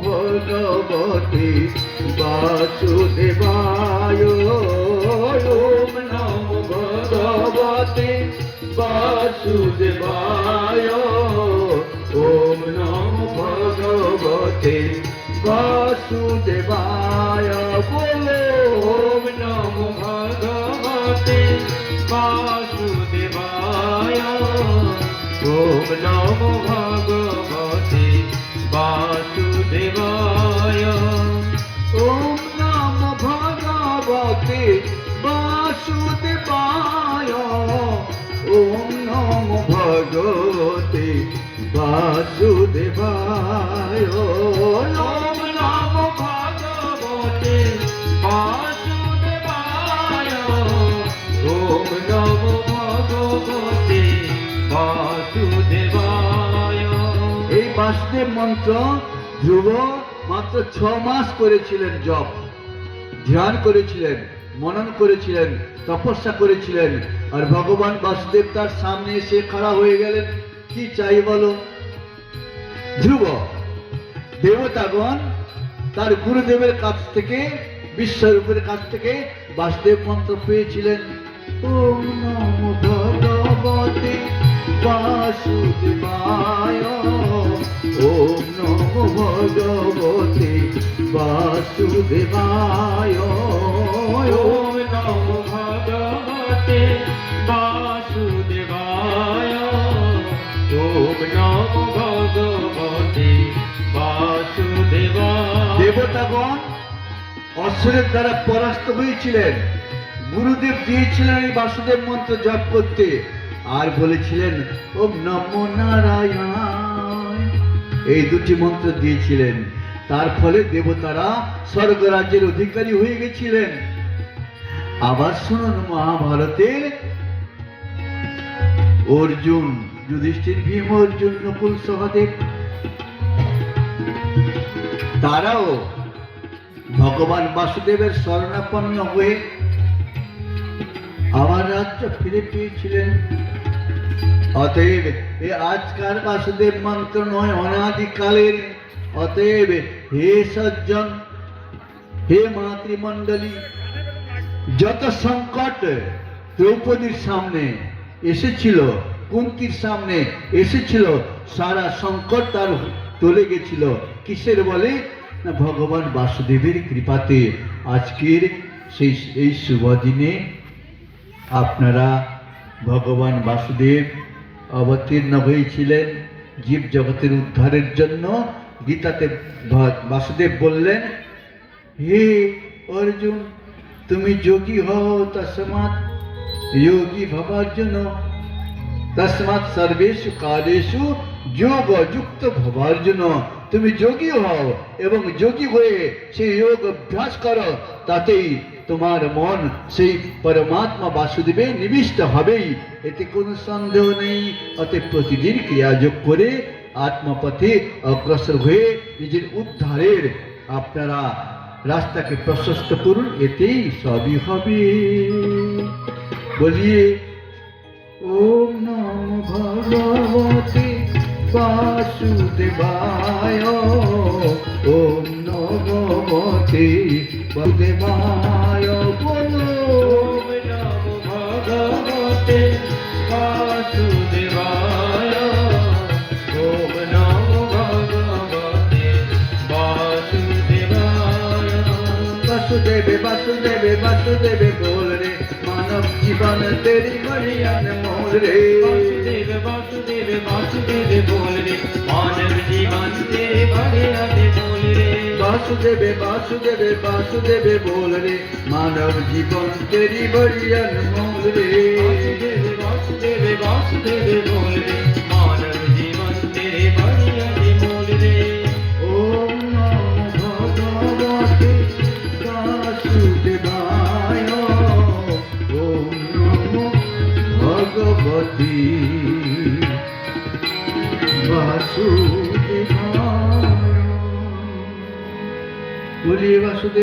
ভগবতে বাসুদেবায়। ওম নমো ভগবতে বাসুদেবায়। ওম নমো ভগবতে বাসুদেবায়। বলো ওম নমো ভগবতে বাসুদেবায়। ওম নমো ভগবতে বাসুদেবায়। ওম নমো ভগবতে বাসুদেবায়। ওম নমো ভগবতে বাসুদেবায়। ওম নমো ভগবতে বাসুদেবায়। ওম নমো ভগবতে বাসুদেবায়। এই বাসুদেব মন্ত্র ধ্রুব মাত্র 6 মাস করেছিলেন, জপ ধ্যান করেছিলেন, মনন করেছিলেন, তপস্যা করেছিলেন। আর ভগবান বাসুদেব তার সামনে এসে খাড়া হয়ে গেলেন। কি চাই বলো? ধ্রুব দেবতাগণ তার গুরুদেবের কাছ থেকে, বিশ্বরূপের কাছ থেকে বাসুদেব মন্ত্র পেয়েছিলেন। ওম নমো ভগবতে বাসুদেবায়। ওম নমো ভগবতে বাসুদেবায়। ওম নমো ভগবতে বাসুদেবায়। ওম নমো ভগবতে বাসুদেবায়। দেবতাগণ অসুরের দ্বারা পরাস্ত হয়েছিলেন। গুরুদেব দিয়েছিলেন এই বাসুদেব মন্ত্র জপ করতে, আর বলেছিলেন ওম নমো নারায়ণ। এই দুটি মন্ত্র দিয়েছিলেন। তার ফলে দেবতারা স্বর্গরাজ্যের অধিকারী হয়ে গেছিলেন। আবার শুনুন, মহাভারতের অর্জুন, যুধিষ্ঠির, ভীম, অর্জুন, নকুল, সহদেব, তারাও ভগবান বাসুদেবের শরণাপন্ন হয়ে আবার রাজ্য ফিরে পেয়েছিলেন। অতএব এ আজকার বাসুদেব মন্ত্র নয়, অনাদিকালের। অতএব হে সজ্জন, হে মাতৃমণ্ডলী, যত সংকট দ্রৌপদীর সামনে এসেছিল, কুন্তির সামনে এসেছিল, সারা সংকট তার চলে গেছিল। কিসের বলে? না, ভগবান বাসুদেবের কৃপাতে। আজকের এই শুভ দিনে আপনারা ভগবান বাসুদেব অবতীর্ণ হয়েছিলেন জীব জগতের উদ্ধারের জন্য। গীতাতে বাসুদেব বললেন, হে অর্জুন, তুমি যোগী হও, তস্মাৎ যোগী ভবার্জুন, তস্মাৎ সর্বেষু কালেষু যোগ যুক্ত ভবার্জুন। তুমি যোগী হও এবং যোগী হয়ে সেই যোগ অভ্যাস করো, তাতেই তোমার মন সেই পরমাত্মা বাসুদেবে নিবিষ্ট হবেই, এতে কোনো সন্দেহ নেই। অতএব প্রতিদিন ক্রিয়াযোগ করে আত্মপথে অগ্রসর হয়ে নিজের উদ্ধারের আপনারা রাস্তাকে প্রশস্ত করুন, এতেই সবই হবে। বলিয়ে ওম নমো ভগবতে বাসুদেবায়। ওম নমো ভগবতে বাসুদেবায়। বলো ওম নমো ভগবতে বাসুদেবায়। ওম নমো ভগবতে বাসুদেবায়। বাসুদেবে বাসুদেবে বাসুদেবে बोल रे, मानव जीवन तेरी बढ़िया मोल रे। वासुदेव वासुदेव वासुदेव बोल रे, मानव जीवन तेरे बढ़िया बोल रे। वासुदेव वासुदेव वासुदेव बोल रे, मानव जीवन तेरी बढ़िया मोल रे। वासुदेव वासुदेव वासुदेव बोल रे, मानव जीवन तेरे बढ़िया बोल रे। ओम नमो भगवते वासुदेवाय। ओम नमो भगवते वासुदेवाय। बोलिए वासुदेव।